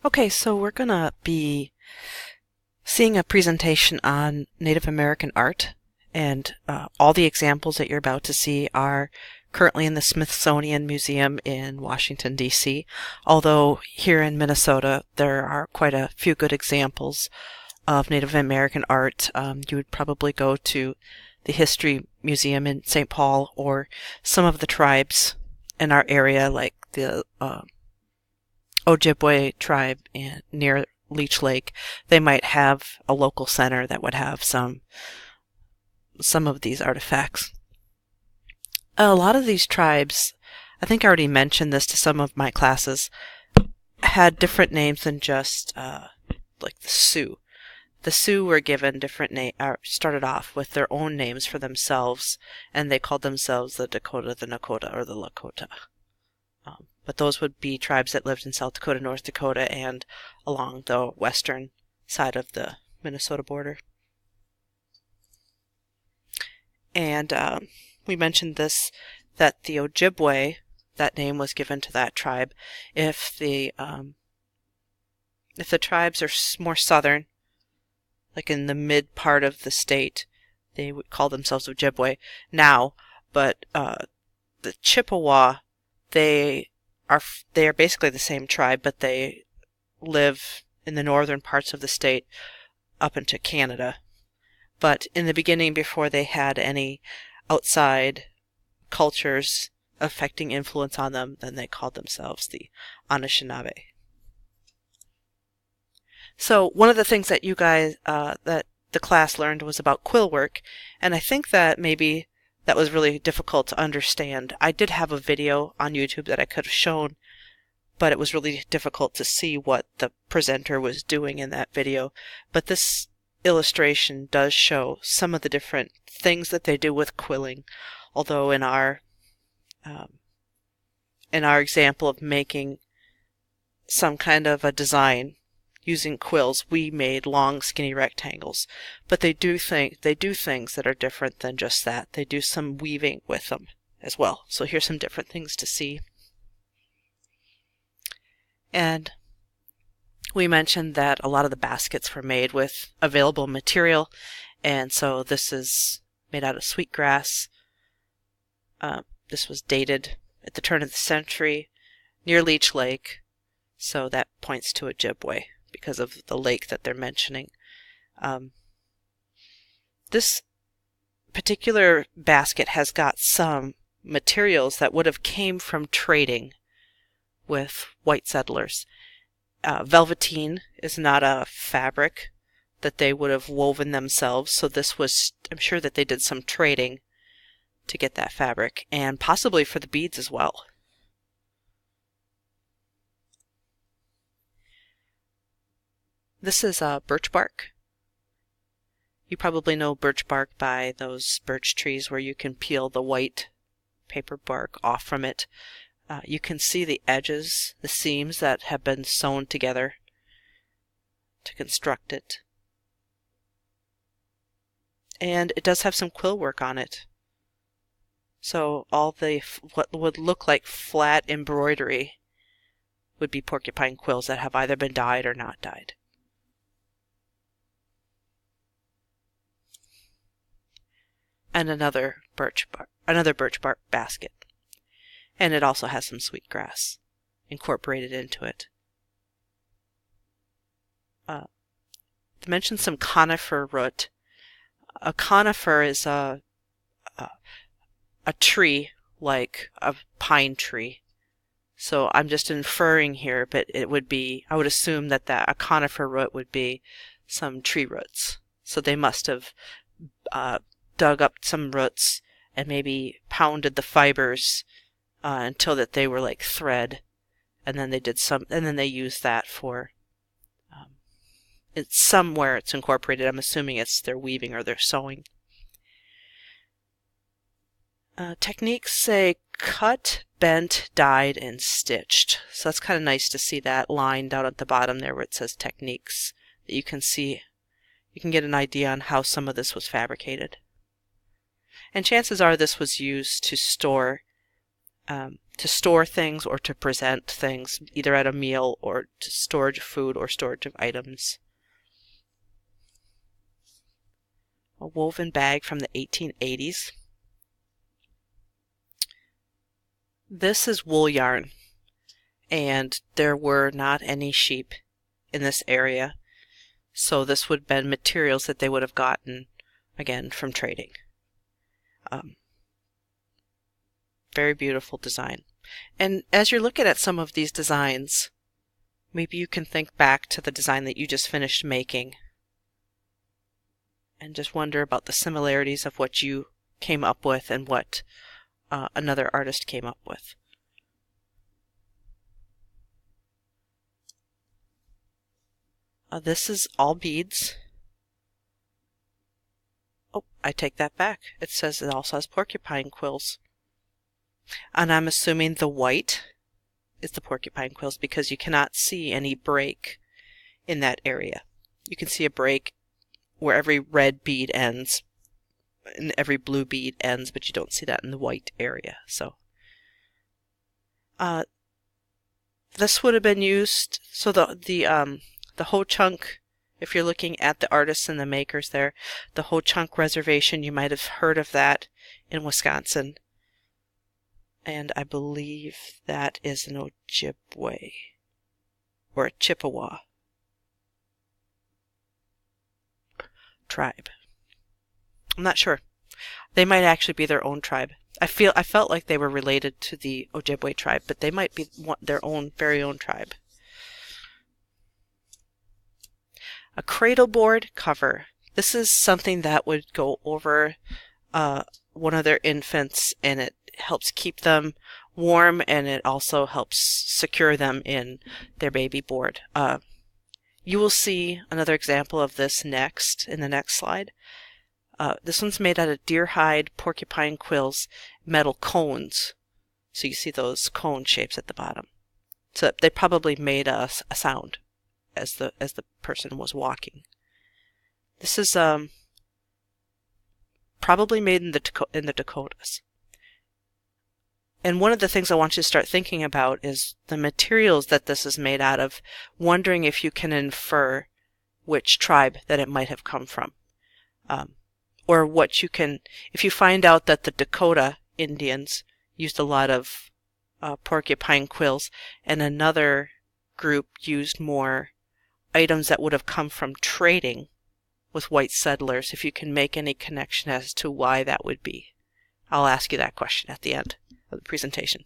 Okay, so we're gonna be seeing a presentation on Native American art, and all the examples that you're about to see are currently in the Smithsonian Museum in Washington, D.C., although here in Minnesota there are quite a few good examples of Native American art. You would probably go to the History Museum in St. Paul or some of the tribes in our area, like the Ojibwe tribe near Leech Lake. They might have a local center that would have some of these artifacts. A lot of these tribes, I think I already mentioned this to some of my classes, had different names than just like the Sioux. The Sioux were given different started off with their own names for themselves, and they called themselves the Dakota, the Nakota, or the Lakota. But those would be tribes that lived in South Dakota, North Dakota, and along the western side of the Minnesota border. And we mentioned this, that the Ojibwe, that name was given to that tribe. If the tribes are more southern, like in the mid part of the state, they would call themselves Ojibwe now. But the Chippewa, they are basically the same tribe, but they live in the northern parts of the state up into Canada. But in the beginning, before they had any outside cultures affecting influence on them, then they called themselves the Anishinaabe. So one of the things that you guys, that the class learned was about quill work, and I think that maybe that was really difficult to understand. I did have a video on YouTube that I could have shown, but it was really difficult to see what the presenter was doing in that video. But this illustration does show some of the different things that they do with quilling, although in our example of making some kind of a design using quills, we made long, skinny rectangles. But they do things that are different than just that. They do some weaving with them as well. So here's some different things to see. And we mentioned that a lot of the baskets were made with available material, and so this is made out of sweetgrass. This was dated at the turn of the century near Leech Lake, so that points to Ojibwe because of the lake that they're mentioning. This particular basket has got some materials that would have came from trading with white settlers. Velveteen is not a fabric that they would have woven themselves, so this was, I'm sure that they did some trading to get that fabric, and possibly for the beads as well. This is birch bark. You probably know birch bark by those birch trees where you can peel the white paper bark off from it. You can see the edges, the seams that have been sewn together to construct it. And it does have some quill work on it. So all what would look like flat embroidery would be porcupine quills that have either been dyed or not dyed. And another birch bark basket. And it also has some sweetgrass incorporated into it. To mention some conifer root. A conifer is a tree like a pine tree. So I'm just inferring here, but it would be, I would assume that a conifer root would be some tree roots. So they must have dug up some roots and maybe pounded the fibers until that they were like thread, and then they used that for it's somewhere it's incorporated. I'm assuming it's their weaving or their sewing. Techniques say cut, bent, dyed, and stitched. So that's kind of nice to see that line down at the bottom there where it says techniques. That you can see, you can get an idea on how some of this was fabricated. And chances are this was used to store to store things or to present things, either at a meal or to storage of food or storage of items. A woven bag from the 1880s. This is wool yarn, and there were not any sheep in this area, so this would have been materials that they would have gotten, again, from trading. Very beautiful design. And as you're looking at some of these designs, maybe you can think back to the design that you just finished making and just wonder about the similarities of what you came up with and what another artist came up with. This is all beads. Oh, I take that back. It says it also has porcupine quills. And I'm assuming the white is the porcupine quills because you cannot see any break in that area. You can see a break where every red bead ends and every blue bead ends, but you don't see that in the white area. So this would have been used, so the Ho Chunk, if you're looking at the artists and the makers there, the Ho Chunk Reservation, you might have heard of that in Wisconsin. And I believe that is an Ojibwe or a Chippewa tribe. I'm not sure. They might actually be their own tribe. I felt like they were related to the Ojibwe tribe, but they might be their own very own tribe. A cradle board cover. This is something that would go over one of their infants, and it helps keep them warm, and it also helps secure them in their baby board. You will see another example of this next in the next slide. This one's made out of deer hide, porcupine quills, metal cones. So you see those cone shapes at the bottom. So they probably made a sound as the person was walking. This is probably made in the Dakotas. And one of the things I want you to start thinking about is the materials that this is made out of, wondering if you can infer which tribe that it might have come from. Or what you can, if you find out that the Dakota Indians used a lot of porcupine quills and another group used more items that would have come from trading with white settlers, if you can make any connection as to why that would be. I'll ask you that question at the end of the presentation.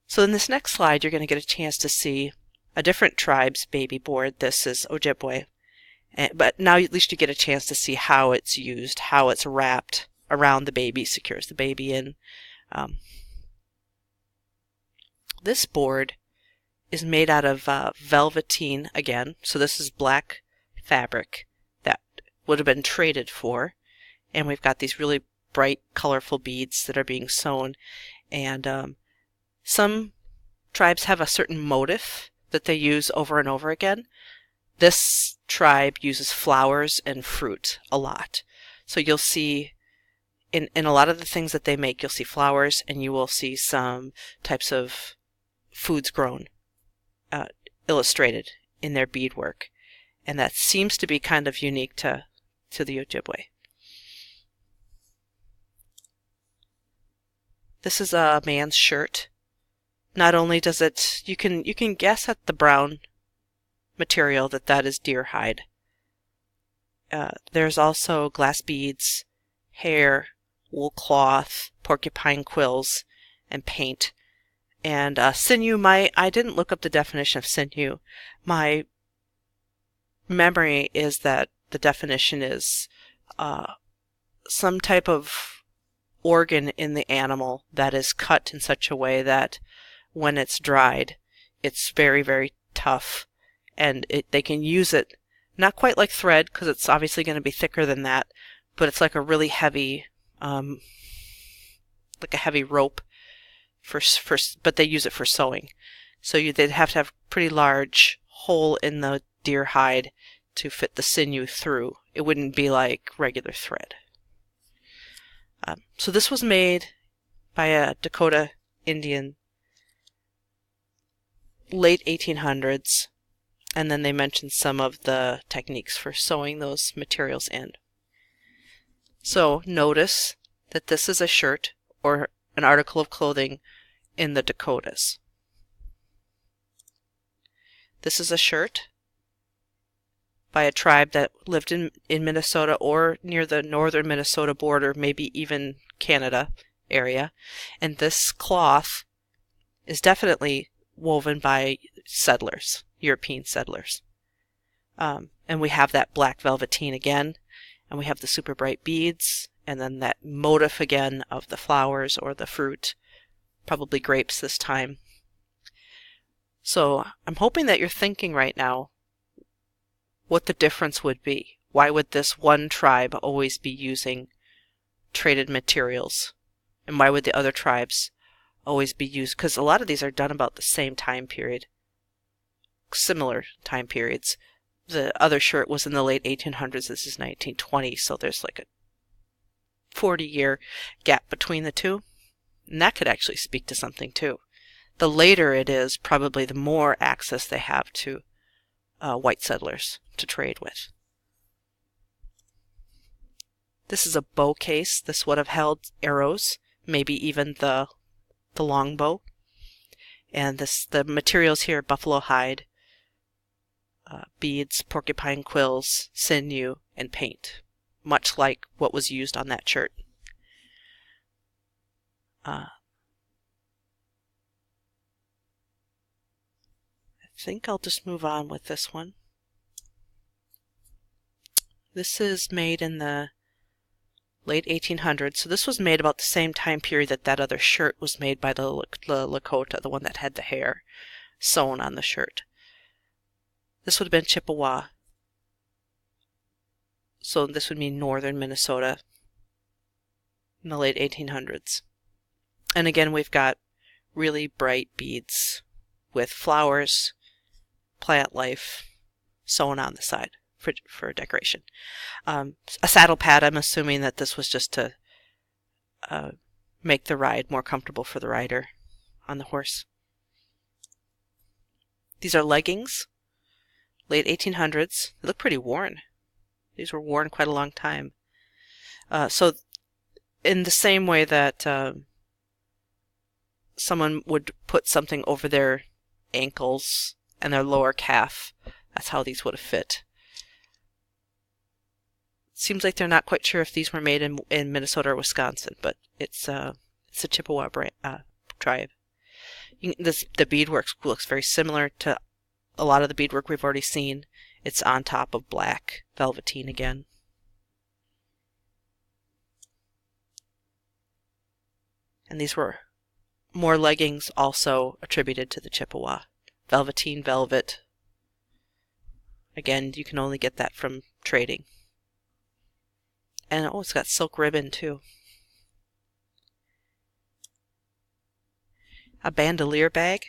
So in this next slide, you're going to get a chance to see a different tribe's baby board. This is Ojibwe. But now at least you get a chance to see how it's used, how it's wrapped around the baby, secures the baby in. This board is made out of velveteen again. So this is black fabric that would have been traded for. And we've got these really bright, colorful beads that are being sewn. And some tribes have a certain motif that they use over and over again. This tribe uses flowers and fruit a lot. So you'll see in a lot of the things that they make, you'll see flowers, and you will see some types of foods grown illustrated in their beadwork. And that seems to be kind of unique to the Ojibwe. This is a man's shirt. Not only does it, you can guess at the brown material that is deer hide. There's also glass beads, hair, wool cloth, porcupine quills, and paint. And sinew, I didn't look up the definition of sinew. My memory is that the definition is some type of organ in the animal that is cut in such a way that when it's dried, it's very, very tough, and they can use it not quite like thread, because it's obviously going to be thicker than that, but it's like a really heavy, like a heavy rope but they use it for sewing. So they'd have to have a pretty large hole in the deer hide to fit the sinew through. It wouldn't be like regular thread. So this was made by a Dakota Indian, late 1800s, and then they mentioned some of the techniques for sewing those materials in. So notice that this is a shirt or an article of clothing in the Dakotas. This is a shirt by a tribe that lived in Minnesota or near the northern Minnesota border, maybe even Canada area. And this cloth is definitely woven by settlers, European settlers. And we have that black velveteen again, and we have the super bright beads, and then that motif again of the flowers or the fruit, probably grapes this time. So I'm hoping that you're thinking right now what the difference would be. Why would this one tribe always be using traded materials? And why would the other tribes always be used? Because a lot of these are done about the same time period, similar time periods. The other shirt was in the late 1800s. This is 1920, so there's like a 40-year gap between the two. And that could actually speak to something too. The later it is, probably the more access they have to white settlers to trade with. This is a bow case. This would have held arrows, maybe even the long bow. And the materials here: buffalo hide, beads, porcupine quills, sinew, and paint, much like what was used on that shirt. I think I'll just move on with this one. This is made in the late 1800s, so this was made about the same time period that that other shirt was made by the Lakota, the one that had the hair sewn on the shirt. This would have been Chippewa, so this would mean northern Minnesota in the late 1800s. And again, we've got really bright beads with flowers, plant life sewn on the side for decoration. A saddle pad, I'm assuming that this was just to make the ride more comfortable for the rider on the horse. These are leggings, late 1800s. They look pretty worn. These were worn quite a long time. So in the same way that someone would put something over their ankles and their lower calf, that's how these would have fit. Seems like they're not quite sure if these were made in Minnesota or Wisconsin, but it's a Chippewa tribe. The beadwork looks very similar to a lot of the beadwork we've already seen. It's on top of black velveteen again. And these were more leggings also attributed to the Chippewa. Velveteen velvet. Again, you can only get that from trading. And oh, it's got silk ribbon too. A bandolier bag.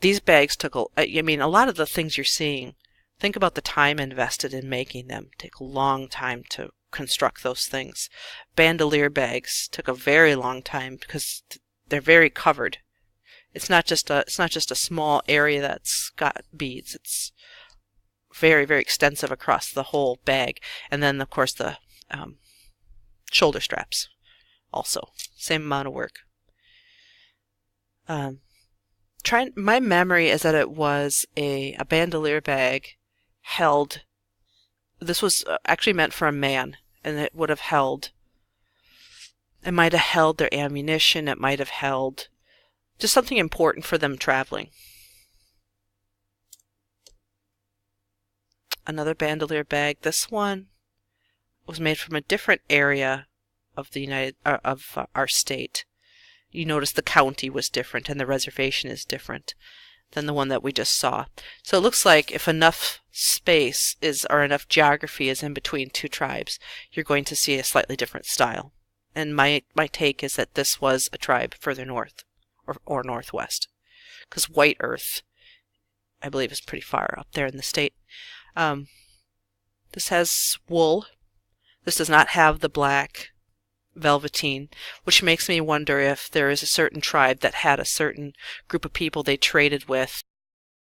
These bags took I mean, a lot of the things you're seeing, think about the time invested in making them. Take a long time to construct those things. Bandolier bags took a very long time because they're very covered. It's not just a small area that's got beads. It's very, very extensive across the whole bag. And then, of course, the shoulder straps also. Same amount of work. My memory is that it was a bandolier bag held. This was actually meant for a man, and it would have held. It might have held their ammunition. It might have held just something important for them traveling. Another bandolier bag. This one was made from a different area of the our state. You notice the county was different and the reservation is different than the one that we just saw. So it looks like if enough space or enough geography is in between two tribes, you're going to see a slightly different style. And my take is that this was a tribe further north or northwest, because White Earth, I believe, is pretty far up there in the state. This has wool. This does not have the black velveteen, which makes me wonder if there is a certain tribe that had a certain group of people they traded with